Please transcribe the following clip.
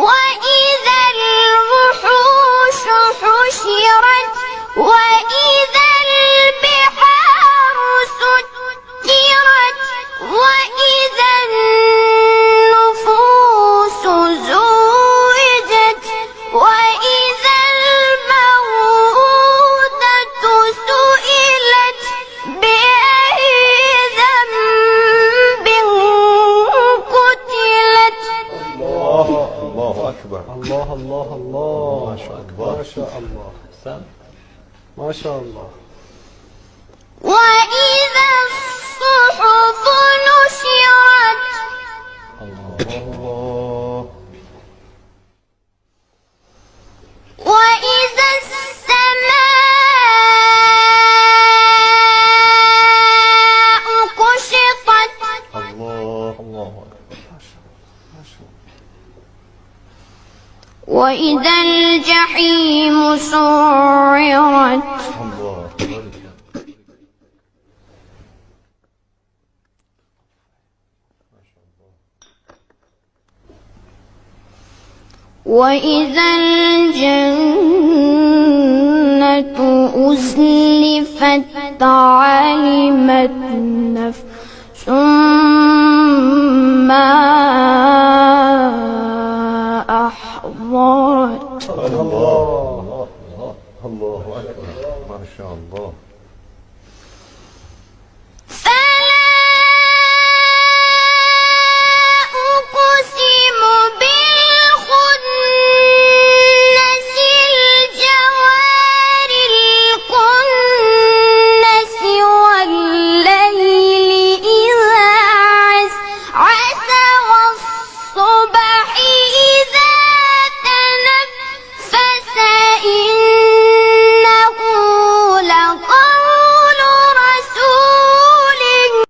وإذا الوحوش حشرت وإذا البحار سجرت وإذا النفوس زوجت وإذا الموءودة سئلت بأي ذنب قتلت. الله أكبر. الله الله الله. ما شاء الله. ما شاء الله. ما شاء الله. وإذا الصحف نشرت الله. وإذا السماء كشطت الله أكبر. ما شاء الله. وإذا الجحيم سعرت الله. وإذا الجنة أزلفت علمت نفس ما أحضرت. الله أكبر. ما شاء الله.